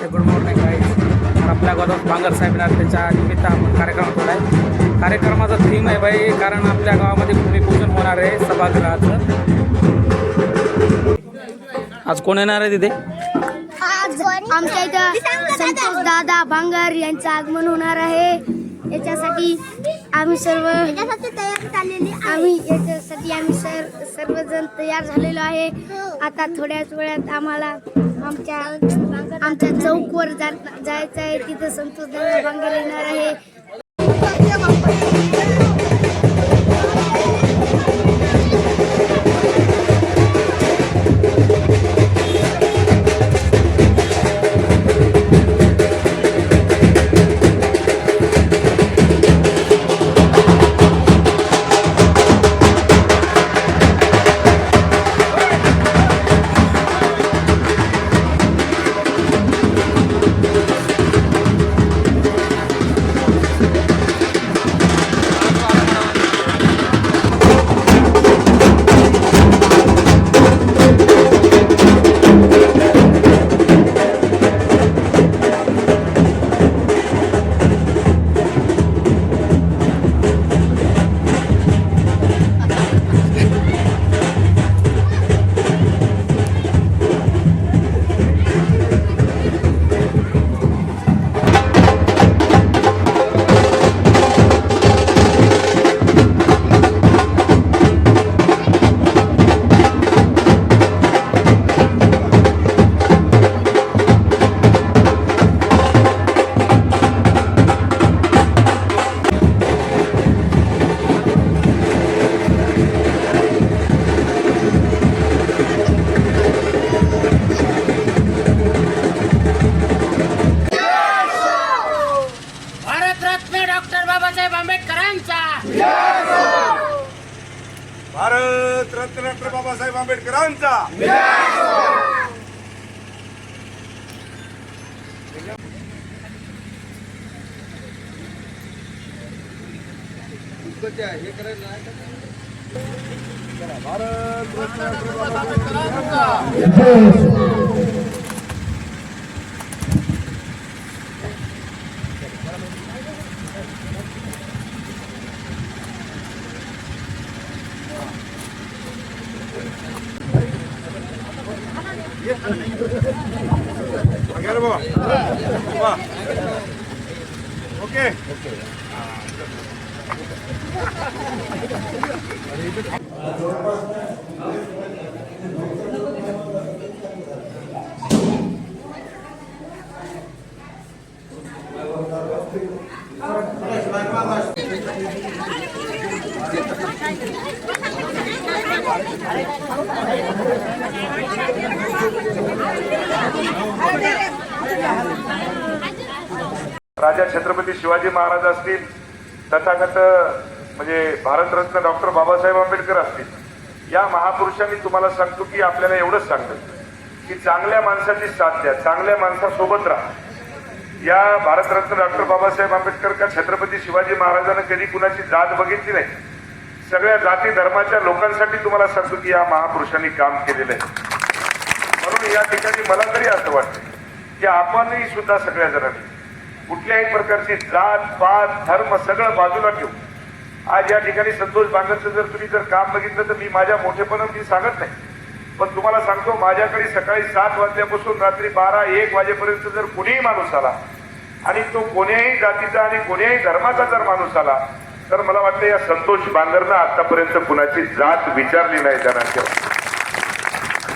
Good morning guys. तर आपल्या गावात बांगर साहेब येणार, त्याच्या निमित्त आपण कार्यक्रम ठेवला आहे. कार्यक्रमाचा थीम आहे बाई, कारण आपल्या गावामध्ये भूमिपूजन होणार आहे सभागृहाचं. आज कोण येणार आहे तिथे? आज आमच्या इथं संतोष दादा बांगर यांचं आगमन होणार आहे. याच्यासाठी आम्ही सर्वजण तयार झालेलो आहे. आता थोड्याच वेळात आम्हाला आमच्या चौकवर जायचं आहे. तिथं संतोष दादा बांगर येणार आहे. भारत रत्न डॉक्टर बाबासाहेब आंबेडकरांचा. भारत रत्न डॉक्टर बाबासाहेब आंबेडकरांचा. ओके राजा छत्रपती शिवाजी महाराज असतील, तथागत म्हणजे भारतरत्न डॉक्टर बाबासाहेब आंबेडकर असतील, या महापुरुषांनी तुम्हाला सांगतो की आपल्याला एवढंच सांगतं की चांगल्या माणसाची साथ द्या, चांगल्या माणसासोबत राहा. या भारतरत्न डॉक्टर बाबासाहेब आंबेडकर का छत्रपती शिवाजी महाराजांना कधी कुणाची जात बघितली नाही. सगळ्या जाती धर्माच्या लोकांसाठी तुम्हाला सांगतो की या महापुरुषांनी काम केलेलं आहे. म्हणून या ठिकाणी मला तरी असं वाटतं की आपणही सुद्धा सगळ्या जणांनी कुठल्याही प्रकारची जात पात धर्म सगळं बाजूला ठेवू. आज या ठिकाणी संतोष बांगरचं जर तुम्ही जर काम बघितलं तर मी माझ्या मोठेपणात मी सांगत नाही, पण तुम्हाला सांगतो माझ्याकडे सकाळी 7 वाजल्यापासून रात्री 12-1 वाजेपर्यंत जर कोणीही माणूस आला आणि तो कोण्याही जातीचा आणि कोण्याही धर्माचा जर माणूस आला तर मला वाटतं या संतोष बांगरनं आतापर्यंत कुणाची जात विचारली नाही. त्यांना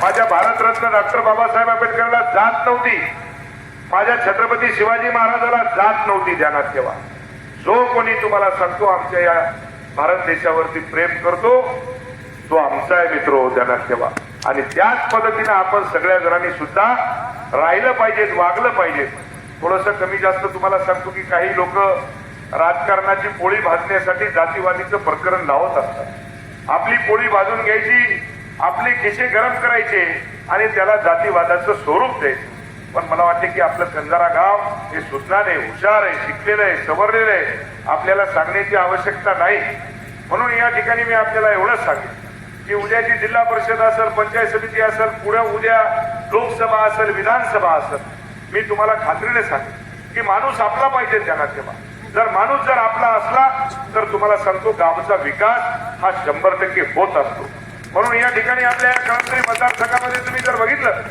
माझ्या भारतरत्न डॉक्टर बाबासाहेब आंबेडकरला जात नव्हती, माझ्या छत्रपती शिवाजी महाराजाला जात नव्हती. ध्यानात ठेवा, जो कोणी तुम्हाला सांगतो आमच्या या भारत देशावरती प्रेम करतो तो आमचा आहे मित्र. ध्यानात ठेवा. आणि त्याच पद्धतीने आपण सगळ्या जणांनी सुद्धा राहिलं पाहिजे, वागलं पाहिजे. थोडंसं कमी जास्त तुम्हाला सांगतो की काही लोक राजकारणाची पोळी भाजण्यासाठी जातीवादीचं प्रकरण लावत असतात. आपली पोळी भाजून घ्यायची, आपले खिसे गरम करायचे आणि त्याला जातीवादाचं स्वरूप द्यायचं. पण मला वाटते की आपलं कंजारा गाव हे सुज्ञाने हुशार आहे, शिकलेलं आहे, सवरलेलं आहे. आपल्याला सांगण्याची आवश्यकता नाही. म्हणून या ठिकाणी मी आपल्याला एवढंच सांगेन की उद्याची जिल्हा परिषद असेल, पंचायत समिती असेल, पुढे उद्या लोकसभा असेल, विधानसभा असेल, मी तुम्हाला खात्रीने सांगेन की माणूस आपला पाहिजे ध्यानात ठेवा. जर माणूस जर आपला असला तर तुम्हाला सांगतो गावचा विकास हा 100% होत असतो. म्हणून या ठिकाणी आपल्या कळमनुरी मतदारसंघामध्ये तुम्ही जर बघितलं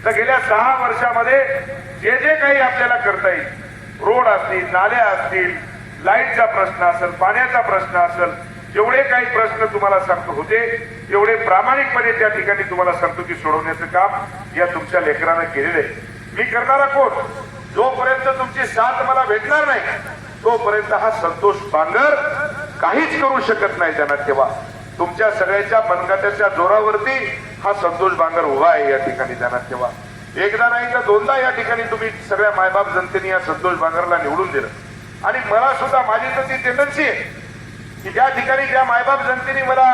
तर गेल्या 6 वर्षामध्ये जे जे काही आपल्याला करता येईल, रोड असतील, नाल्या असतील, लाईटचा प्रश्न असेल, पाण्याचा प्रश्न असेल, जेवढे काही प्रश्न तुम्हाला सांगतो होते एवढे प्रामाणिकपणे त्या ठिकाणी तुम्हाला सांगतो की सोडवण्याचं काम या तुमच्या लेकरानं केलेलं आहे. मी करणारा कोण? जोपर्यंत तुमची साथ मला भेटणार नाही तोपर्यंत हा संतोष बांगर काहीच करू शकत नाही. त्यांना ठेवा, तुमच्या सगळ्याच्या मनगटाच्या जोरावरती हा संतोष बांगर उभा आहे या ठिकाणी. त्यांना ठेवा, एकदा नाही तर दोनदा या ठिकाणी तुम्ही सगळ्या मायबाप जनतेने या संतोष बांगरला निवडून दिलं. आणि मला सुद्धा माझी तर ती टेंडन्सी आहे की ज्या ठिकाणी ज्या मायबाप जनतेने मला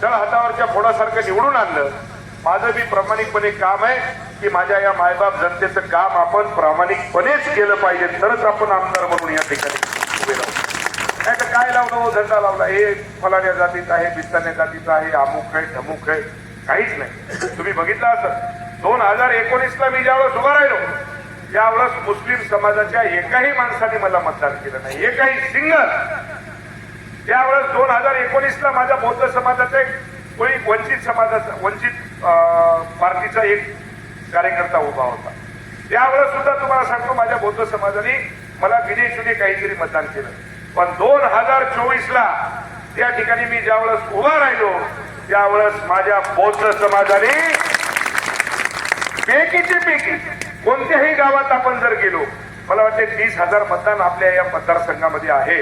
तळ हातावरच्या फोडासारखं निवडून आणलं, माझं बी प्रामाणिकपणे काम आहे की माझ्या या मायबाप जनतेचं काम आपण प्रामाणिकपणेच केलं पाहिजे, तरच आपण आमदार म्हणून या ठिकाणी उभे राहू. नाही तर काय लावलं, झंडा लावला, हे फलाण्या जातीचा आहे, बिस्तान्या जातीचा आहे, अमुक आहे, धमुक आहे, काहीच नाही. तुम्ही बघितलं असं 2019ला मी ज्यावेळेस उभा राहिलो त्यावेळेस मुस्लिम समाजाच्या एकाही माणसाने मला मतदान केलं नाही, एकाही सिंगल. त्यावेळेस 2019ला माझ्या बौद्ध समाजाचा एक कोणी वंचित समाजाचा वंचित पार्टीचा एक कार्यकर्ता उभा होता. त्यावेळेस सुद्धा तुम्हाला सांगतो माझ्या बौद्ध समाजाने मला विजयशुनी काहीतरी मतदान केलं. पण 2024ला त्या ठिकाणी मी ज्यावेळेस उभा राहिलो त्यावेळेस माझ्या बौद्ध समाजाने पैकीची पैकी कोणत्याही गावात आपण जर गेलो, मला वाटते 30,000 मतदान आपल्या या मतदारसंघामध्ये आहे.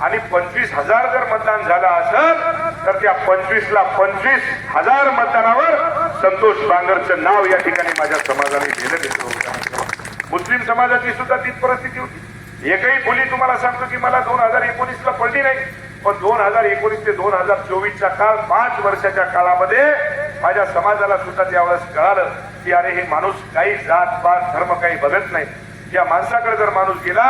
आणि 25,000 जर मतदान झालं असेल तर त्या 25ला 25,000 मतदानावर संतोष बांगरचं नाव या ठिकाणी माझ्या समाजाने दिलं होतं. मुस्लिम समाजाची सुद्धा तीच परिस्थिती होती. एकही बोली तुम्हाला सांगतो की मला 2019ला पडली नाही. पण 2019 ते 2024चा काळ 5 वर्षाच्या काळामध्ये माझ्या समाजाला सुद्धा त्यावेळेस कळालं की अरे हे माणूस काही जात पात धर्म काही बघत नाही. या माणसाकडे जर माणूस गेला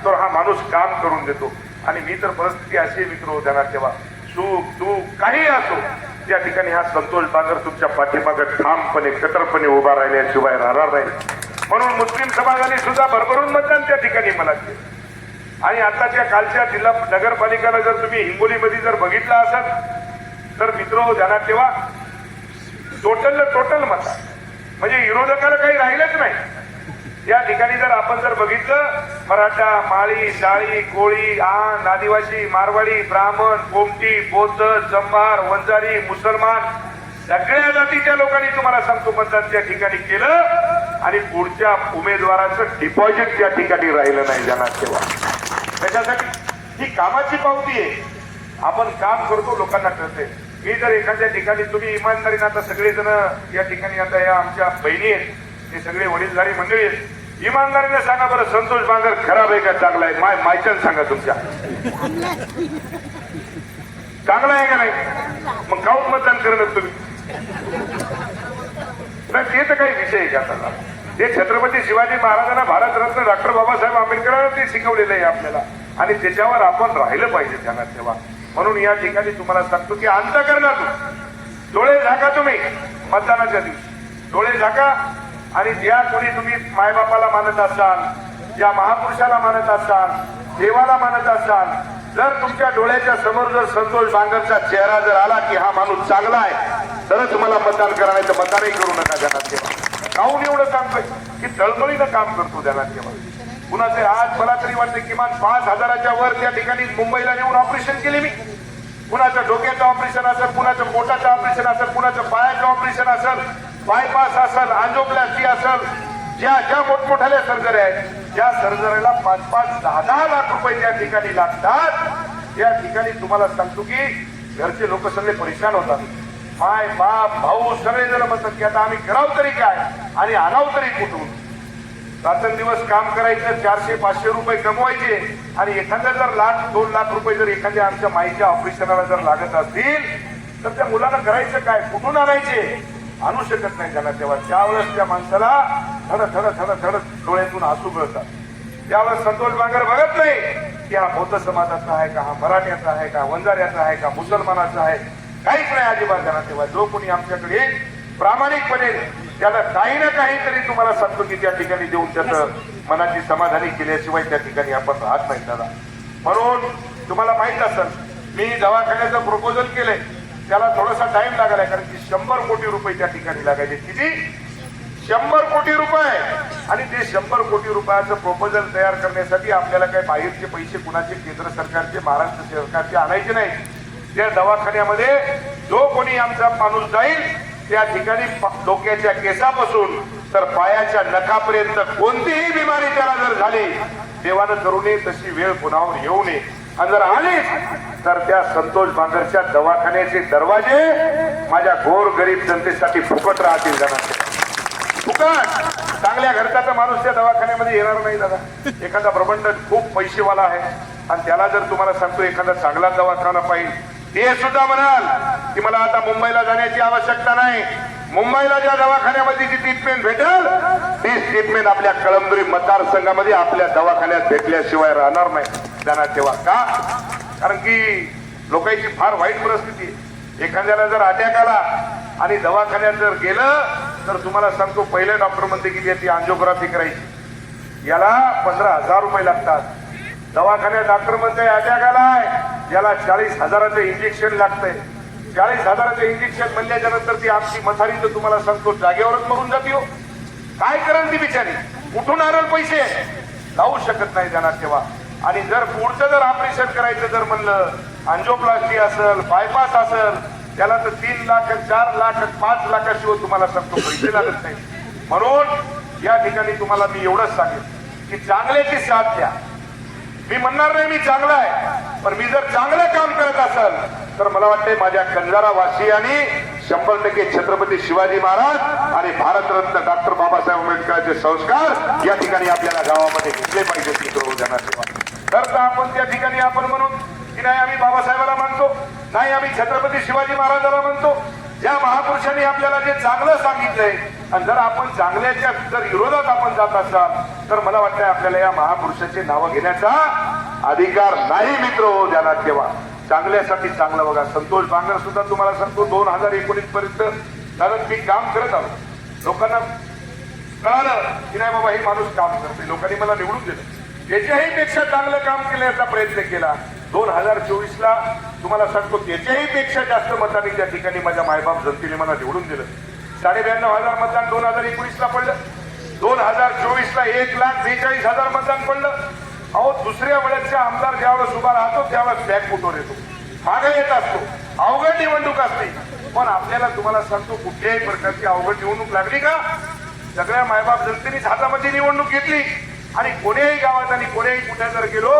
तर हा माणूस काम करून देतो. आणि मी तर परिस्थिती अशी मित्र ध्यानात ठेवा, सुख दुःख काही असो त्या ठिकाणी हा संतोष बांगर तुमच्या पाठीमागे ठामपणे कट्टरपणे उभा राहिल्याशिवाय राहणार नाही. म्हणून मुस्लिम समाजाने सुद्धा भरभरून मतदान त्या ठिकाणी मला केलं. आणि आताच्या कालच्या जिल्हा नगरपालिकेला जर तुम्ही हिंगोलीमध्ये जर बघितलं असाल तर मित्र ध्यानात ठेवा, टोटल मत म्हणजे विरोधकाला काही राहिलंच नाही. या ठिकाणी जर आपण जर बघितलं मराठा, माळी, शाळी, कोळी, आण, आदिवासी, मारवाडी, ब्राह्मण, कोमटी, बौद्ध, चंभार, वंजारी, मुसलमान सगळ्या जातीच्या लोकांनी तुम्हाला सांगतो मतदान त्या ठिकाणी केलं. आणि पुढच्या उमेदवाराचं डिपॉझिट त्या ठिकाणी राहिलं नाही. ध्यानात ठेवा, त्याच्यासाठी ही कामाची पावती आहे. आपण काम करतो, लोकांना कळते. मी जर एखाद्या ठिकाणी तुम्ही इमानदारीने आता सगळेजण या ठिकाणी आता या आमच्या बहिणी आहेत, हे सगळे वडीलधारी मंडळी आहेत, इमानदारीने सांगा बरं संतोष बांगर खराब आहे का चांगला आहे? मायचन सांगा तुमच्या, चांगला आहे का नाही? मग काऊन मतदान करणं तुम्ही? ते तर काही विषय आहे का त्याला? ते छत्रपती शिवाजी महाराजांना भारतरत्न डॉक्टर बाबासाहेब आंबेडकरांना ते शिकवलेलं आहे आपल्याला. आणि त्याच्यावर आपण राहिलं पाहिजे ध्यानात ठेवा. म्हणून या ठिकाणी तुम्हाला सांगतो की अंतःकरणातून डोळे झाका, तुम्ही मतदानाच्या दिवशी डोळे झाका. आणि ज्या कोणी तुम्ही मायबापाला मानत असाल, ज्या महापुरुषाला मानत असाल, देवाला मानत असाल, जर तुमच्या डोळ्याच्या समोर जर संतोष बांगरचा चेहरा जर आला की हा माणूस चांगला आहे तरच मला मतदान करायचं, मतदानही करू नका. ध्यानात ठेवा, काहून एवढं काम की तळमळीनं काम करतो. ध्यानात ठेवा, कुणाचे आज मला तरी वाटते किमान 5,000च्या वर त्या ठिकाणी मुंबईला नेऊन ऑपरेशन केले मी. कुणाचं डोक्याचं ऑपरेशन असेल, कुणाचं पोटाचं ऑपरेशन असेल, कुणाचं पायाचं ऑपरेशन असेल, बायपास असेल, अँजिओप्लास्टी असेल, ज्या मोठमोठ्या सर्जरी आहेत त्या सर्जरीला 5-5, 10-10 लाख रुपये त्या ठिकाणी लागतात. त्या ठिकाणी तुम्हाला सांगतो की घरचे लोक सगळे परेशान होतात. माय बाप भाऊ सगळेजण म्हणतात की आता आम्ही करावं तरी काय आणि आणावं तरी कुठून? रात्रंदिवस काम करायचं, 400-500 रुपये कमवायचे आणि एखाद्या जर 1,00,000-2 लाख रुपये जर एखाद्या आमच्या माईच्या ऑपरेशनाला जर लागत असतील तर त्या मुलांना करायचं काय? कुठून आणायचे? आणू शकत नाही त्यांना. तेव्हा त्यावेळेस त्या माणसाला थड डोळ्यातून आसू गळतात. त्यावेळेस संतोष बांगर बघत नाही की हा बौद्ध समाजाचा आहे का, हा मराठ्याचा आहे का, वंजाऱ्याचा आहे का, मुसलमानाचा आहे, काहीच नाही अजिबात. त्यांना तेव्हा जो कोणी आमच्याकडे प्रामाणिकपणे त्याला काही ना काहीतरी तुम्हाला सांगतो की त्या ठिकाणी देऊन त्याचं मनाची समाधानी केल्याशिवाय त्या ठिकाणी आपण राहत नाही दादा. म्हणून तुम्हाला माहित असेल मी दवाखान्याचं प्रपोजल केलंय, त्याला थोडासा टाइम लागलाय कारण की 100 कोटी रुपये त्या ठिकाणी लागायचे. किती? 100 कोटी रुपये. आणि ते 100 कोटी रुपयाचं प्रपोजल तयार करण्यासाठी आपल्याला काही बाहेरचे पैसे कुणाचे केंद्र सरकारचे महाराष्ट्र सरकारचे आणायचे नाही. त्या दवाखान्यामध्ये जो कोणी आमचा माणूस जाईल त्या ठिकाणी डोक्याच्या केसापासून तर पायाच्या नखापर्यंत कोणतीही बिमारी त्याला जर झाली, देवानं करू नये तशी वेळ कोणावर येऊ नये. आणि जर आली तर त्या संतोष बांगरच्या दवाखान्याचे दरवाजे माझ्या गोर गरीब जनतेसाठी फुकट राहतील. जाणार फुकट. चांगल्या घरचा तर माणूस त्या दवाखान्यामध्ये येणार नाही दादा. एखादा प्रबंध खूप पैसेवाला आहे आणि त्याला जर तुम्हाला सांगतो एखादा चांगला दवाखाना पाहिजे, ते सुद्धा म्हणाल की मला आता मुंबईला जाण्याची आवश्यकता नाही. मुंबईला ज्या दवाखान्यामध्ये जी ट्रीटमेंट भेटेल तीच ट्रीटमेंट आपल्या कळमनुरी मतदारसंघामध्ये आपल्या दवाखान्यात भेटल्याशिवाय राहणार नाही. जाणार तेव्हा का? कारण की लोकांची फार वाईट परिस्थिती आहे. एखाद्याला जर अटॅक आला आणि दवाखान्यात जर गेलं तर तुम्हाला सांगतो पहिले डॉक्टर म्हणते की याची अँजिओग्राफी करायची, याला 15,000 रुपये लागतात. दवाखान्यात डॉक्टर म्हणते अटॅक आलाय, याला 40,000चं इंजेक्शन लागतंय. 40,000चं इंजेक्शन म्हणल्याच्या नंतर ती आमची मथारी तर तुम्हाला सांगतो जागेवरच मरून जाते हो. काय करेल ती बिचारी? कुठून आणल पैसे? जाऊ शकत नाही जाणार तेव्हा. आणि जर पुढचं जर ऑपरेशन करायचं जर म्हणलं, अँजिओप्लास्टी असेल, बायपास असेल, त्याला तर 3 लाख 4 लाख 5 लाखाशिवाय तुम्हाला सांगतो पैसे लागत नाही. म्हणून या ठिकाणी तुम्हाला मी एवढंच सांगेन की चांगल्याची साथ द्या. मी म्हणणार नाही मी चांगला आहे, पण मी जर चांगलं काम करत असेल तर मला वाटतंय माझ्या कंजारा वासियांनी 100% छत्रपती शिवाजी महाराज आणि भारतरत्न डॉक्टर बाबासाहेब आंबेडकरांचे संस्कार या ठिकाणी आपल्याला गावामध्ये घेतले पाहिजे. तर आपण त्या ठिकाणी आपण म्हणून की नाही आम्ही बाबासाहेबाला मानतो, नाही आम्ही छत्रपती शिवाजी महाराजाला म्हणतो. ज्या महापुरुषांनी आपल्याला जे चांगलं सांगितलंय आणि जर आपण चांगल्याच्या जर विरोधात आपण जात असाल तर मला वाटतंय आपल्याला या महापुरुषाची नावं घेण्याचा अधिकार नाही. मित्र हो ध्यानात ठेवा. चांगल्यासाठी चांगलं बघा. संतोष बांगर सुद्धा तुम्हाला सांगतो 2019 पर्यंत कारण मी काम करत आलो. लोकांना कळालं की नाही बाबा हे माणूस काम करते, लोकांनी मला निवडून दिलं. त्याच्याही पेक्षा चांगलं काम करण्याचा प्रयत्न केला. 2024ला तुम्हाला सांगतो त्याच्याही पेक्षा जास्त मतांनी त्या ठिकाणी माझ्या मायबाप जनतेने मला निवडून दिलं. 92,500 मतदान 2019ला पडलं. 2024ला 1,42,000 मतदान पडलं. अहो दुसऱ्या वेळेसच्या आमदार ज्यावेळेस उभा राहतो त्यावेळेस बॅक फुटवर येतो, मागे येत असतो. अवघड निवडणूक असते. पण आपल्याला तुम्हाला सांगतो कुठल्याही प्रकारची अवघड निवडणूक लागली का सगळ्या मायबाप जनतेनेच हातामध्ये निवडणूक घेतली. आणि कोण्याही गावात आणि कोण्याही कुठे जर गेलो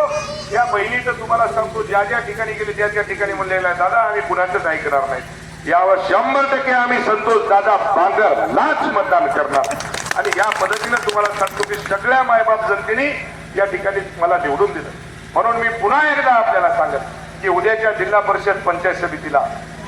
या बहिणीचं तुम्हाला सांगतो ज्या ज्या ठिकाणी गेले त्या त्या ठिकाणी म्हणलेलं आहे दादा आम्ही कुणाचंच ऐकणार नाही. यावर 100% आम्ही संतोष दादा बांगरलाच मतदान करणार. आणि या पद्धतीनं तुम्हाला सांगतो की सगळ्या मायबाप जनतेने या ठिकाणी मला निवडून दिलं. म्हणून मी पुन्हा एकदा आपल्याला सांगत की उद्याच्या जिल्हा परिषद पंचायत समितीला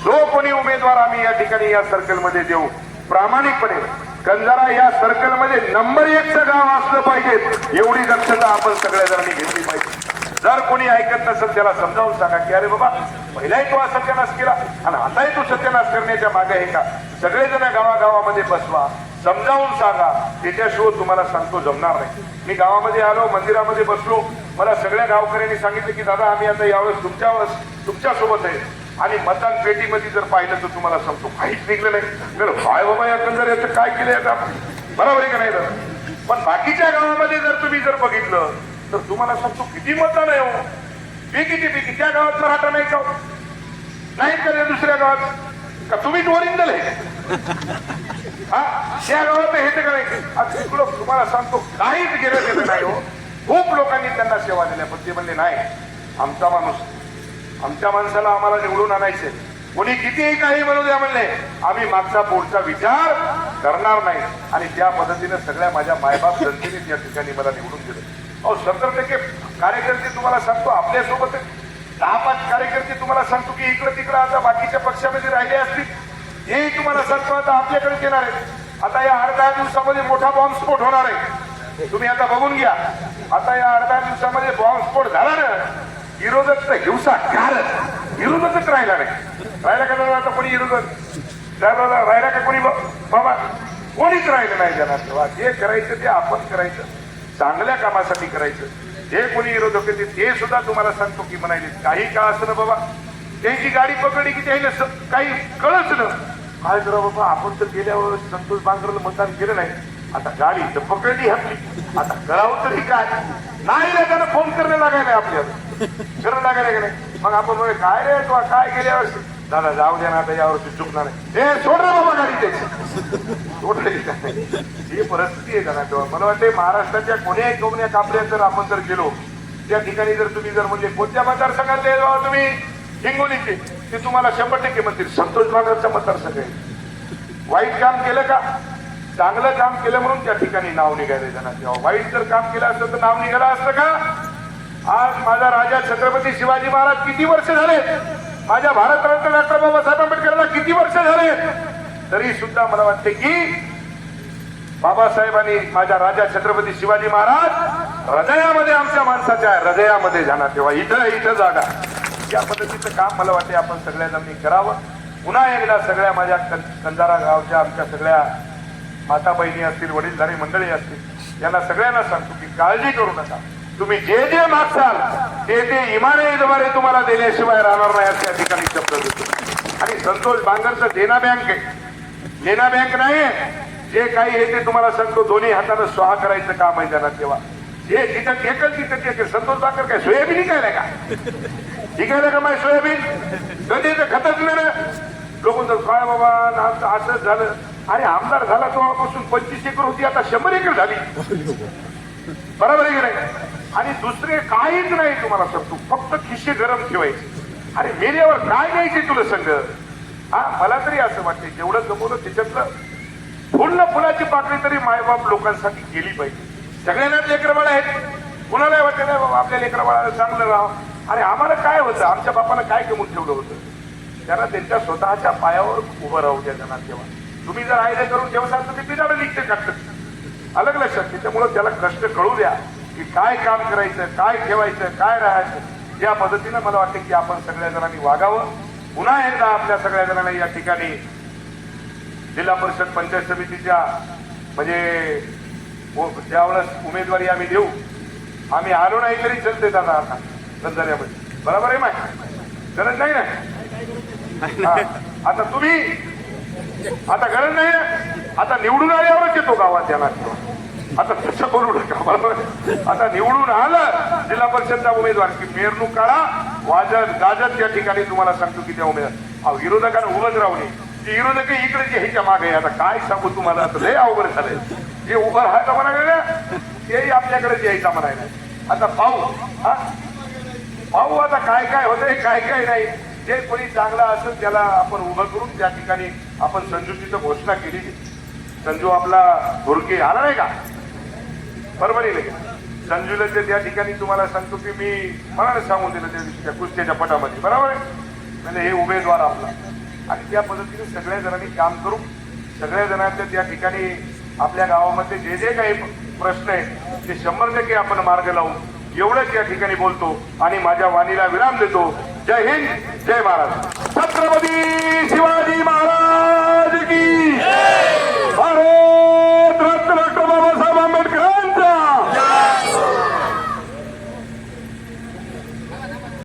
जो कोणी उमेदवार आम्ही या ठिकाणी या सर्कलमध्ये देऊ प्रामाणिकपणे कंजारा या सर्कलमध्ये नंबर 1चं गाव असलं पाहिजे एवढी दक्षता आपण सगळ्या जणांनी घेतली पाहिजे. जर कोणी ऐकत नसेल त्याला समजावून सांगा की अरे बाबा पहिलाही तो सत्यानाश केला आणि आताही तो सत्यानाश करण्याच्या मागे आहे का. सगळेजण गावागावामध्ये बसवा, समजावून सांगा. त्याच्याशिवाय तुम्हाला सांगतो जमणार नाही. मी गावामध्ये आलो, मंदिरामध्ये बसलो, मला सगळ्या गावकऱ्यांनी सांगितलं की दादा आम्ही आता यावेळेस तुमच्या सोबत आहे. आणि मतदान पेटीमध्ये जर पाहिलं तर तुम्हाला सांगतो काहीच निघलं नाही. काय बाबा या कंजाऱ्याचं काय केलंय आता, बरोबर आहे का नाही. पण बाकीच्या गावामध्ये जर तुम्ही जर बघितलं तर तुम्हाला सांगतो किती मतदान आहे हो. पैकी त्या गावात मराठा नाही का नाही का दुसऱ्या गावात का तुम्हीच ओरिजिनल आहे हा त्या गावात हे तर काय तुम्हाला सांगतो काहीच गेलं नाही हो. खूप लोकांनी त्यांना सेवा दिल्या पण ते म्हणले नाही आमचा माणूस, आमच्या माणसाला आम्हाला निवडून आणायचे. कोणी कितीही काही म्हणू द्या म्हणले आम्ही मागचा पुढचा विचार करणार नाही. आणि त्या पद्धतीने सगळ्या माझ्या मायबाप जनतेने त्या ठिकाणी मला निवडून दिलं. अहो 70% कार्यकर्ते तुम्हाला सांगतो आपल्यासोबत 10-5 कार्यकर्ते तुम्हाला सांगतो की इकडं तिकडं आता बाकीच्या पक्षामध्ये राहिले असतील हेही तुम्हाला सांगतो आता आपल्याकडे येणार आहेत. आता या 8-10 दिवसामध्ये मोठा बॉम्बस्फोट होणार आहे. तुम्ही आता बघून घ्या. आता या 8-10 दिवसामध्ये बॉम्बस्फोट झाला ना विरोधक तर हिंसा कारच विरोधकच राहिला नाही. राहिला का आता कोणी विरोधक राहिला का कोणी बाबा कोणीच राहिलं नाही जाणार तेव्हा जे करायचं ते आपण करायचं, चांगल्या कामासाठी करायचं. जे कोणी विरोधक होते ते सुद्धा तुम्हाला सांगतो की म्हणाले काही का असं ना बाबा, त्यांची गाडी पकडली की त्याला काही कळच ना काय करा बाबा, आपण तर गेल्यावर संतोष बांगरला मतदान केलं नाही, आता गाडी तर पकडली आपली, आता करावं तरी काय नाही रे, त्याला फोन करणं लागायला आपल्याला करणं लागायला गेलं. मग आपण म्हणे काय रे तू काय गेल्यावर दादा जाऊ द्या ना, आता यावर्षी चुकणार नाही, हे सोड रे बाबा गाडी त्याची सोडायची नाही. ही परिस्थिती आहे ना तेव्हा. मला वाटते महाराष्ट्राच्या कोण्याही कोण्या कापड्यात जर आपण जर गेलो त्या ठिकाणी जर तुम्ही जर म्हणजे कोणत्या मतदारसंघातले बाबा तुम्ही हिंगोलीचे, ते तुम्हाला 100% म्हणतील संतोष बांगरचा मतदारसंघ आहे. वाईट काम केलं का, चांगलं काम केलं म्हणून त्या ठिकाणी नाव निघायला जाणार. तेव्हा वाईट जर काम केलं असतं तर नाव निघालं असतं का. आज माझा राजा छत्रपती शिवाजी महाराज किती वर्ष झाले, माझ्या भारतरत्न डॉक्टर बाबासाहेब आंबेडकरांना किती वर्ष झाले, तरी सुद्धा मला वाटते की बाबासाहेबांनी माझ्या राजा छत्रपती शिवाजी महाराज हृदयामध्ये आमच्या माणसाच्या हृदयामध्ये जाणार. तेव्हा इथं जागा या पद्धतीचं काम मला वाटते आपण सगळ्यांनी करावं. पुन्हा एकदा सगळ्या माझ्या कंजारा गावच्या आमच्या सगळ्या माता बहिणी असतील, वडीलधारी मंडळी असतील, यांना सगळ्यांना सांगतो की काळजी करू नका. तुम्ही जे जे मागसाल ते इमानेद्वारे तुम्हाला देण्याशिवाय राहणार नाही अशा ठिकाणी शब्द देतो. आणि संतोष बांगरचं देना बँक आहे, देना बँक नाही, जे काही आहे ते तुम्हाला सांगतो दोन्ही हातानं स्वाहा करायचं काम आहे त्यांना. तेव्हा जे जिथं टेकल तिथं टेकल. संतोष बांगर काय सोयाबीन निघायला का, निघायला का माय सोयाबीन कधी खतच नाही. लोक काय बाबा असंच झालं, अरे आमदार झाला तेव्हापासून 25 एकर होती, आता 100 एकर झाली. बरोबर आहे की नाही. आणि दुसरे काहीच नाही तुम्हाला सांगतो, फक्त खिशे गरम ठेवायचे. अरे मेल्यावर काय द्यायचे तुला संघ. हा मला तरी असं वाटते जेवढं जमवलं त्याच्यातलं फुलाची पाकळी तरी मायबाप लोकांसाठी केली पाहिजे. सगळ्यांनाच लेकरबाळ आहेत, कुणाला वाटत नाही बाबा आपल्या लेकरबाळाला चांगलं राहावं. अरे आम्हाला काय होतं, आमच्या बापाला काय कमवून ठेवलं होतं, त्यांना त्यांच्या स्वतःच्या पायावर उभं राहू द्या त्यांना. तेव्हा तुम्ही जर आयडिया करून ठेवसाल तर ते पिदाडं निघते टाकतात. अलग लक्षात. त्याच्यामुळे त्याला कष्ट कळू द्या की काय काम करायचं, काय ठेवायचं, काय राहायचं. या पद्धतीनं मला वाटतं की आपण सगळ्या जणांनी वागावं. पुन्हा एकदा आपल्या सगळ्या जणांना या ठिकाणी जिल्हा परिषद पंचायत समितीच्या म्हणजे त्यावेळेस उमेदवारी आम्ही देऊ. आम्ही आलो नाही तरी चलते दादा आता गंजाऱ्यामध्ये. बरोबर आहे माय, गरज नाही ना. आता तुम्ही आता गरज नाही, आता निवडून आल्यावरच येतो गावात त्यांना. आता तसं बोलू नका बरोबर. आता निवडून आलं जिल्हा परिषदचा उमेदवार की मिरवणूक काढा, वाजत गाजत त्या ठिकाणी तुम्हाला सांगतो की त्या उमेदवार विरोधकांना उभंच राहू नये. ते विरोधक इकडे जे ह्याच्या मागे. आता काय सांगू तुम्हाला, आता लय अवघड झालंय. जे उभं राहायचं म्हणाले तेही आपल्याकडे यायचं म्हणायला. आता पाहू आता काय काय होतंय काय काय नाही. जे कोणी चांगला असेल त्याला आपण उभं करून त्या ठिकाणी आपण संजुतीचं घोषणा केली. संजू आपला घोरके आला नाही का, बरोबर आहे का. संजूला त्या ठिकाणी तुम्हाला सांगतो की मी मनाने सांगून दिलं त्या दिवशी त्या कुस्त्याच्या पटामध्ये. बरोबर आहे म्हणजे हे उमेदवार आपला. आणि त्या पद्धतीने सगळ्या जणांनी काम करू. सगळ्या जणांच्या त्या ठिकाणी आपल्या गावामध्ये जे जे काही प्रश्न आहेत ते 100% आपण मार्ग लावू एवढंच या ठिकाणी बोलतो आणि माझ्या वाणीला विराम देतो. जय हिंद, जय महाराज. छत्रपती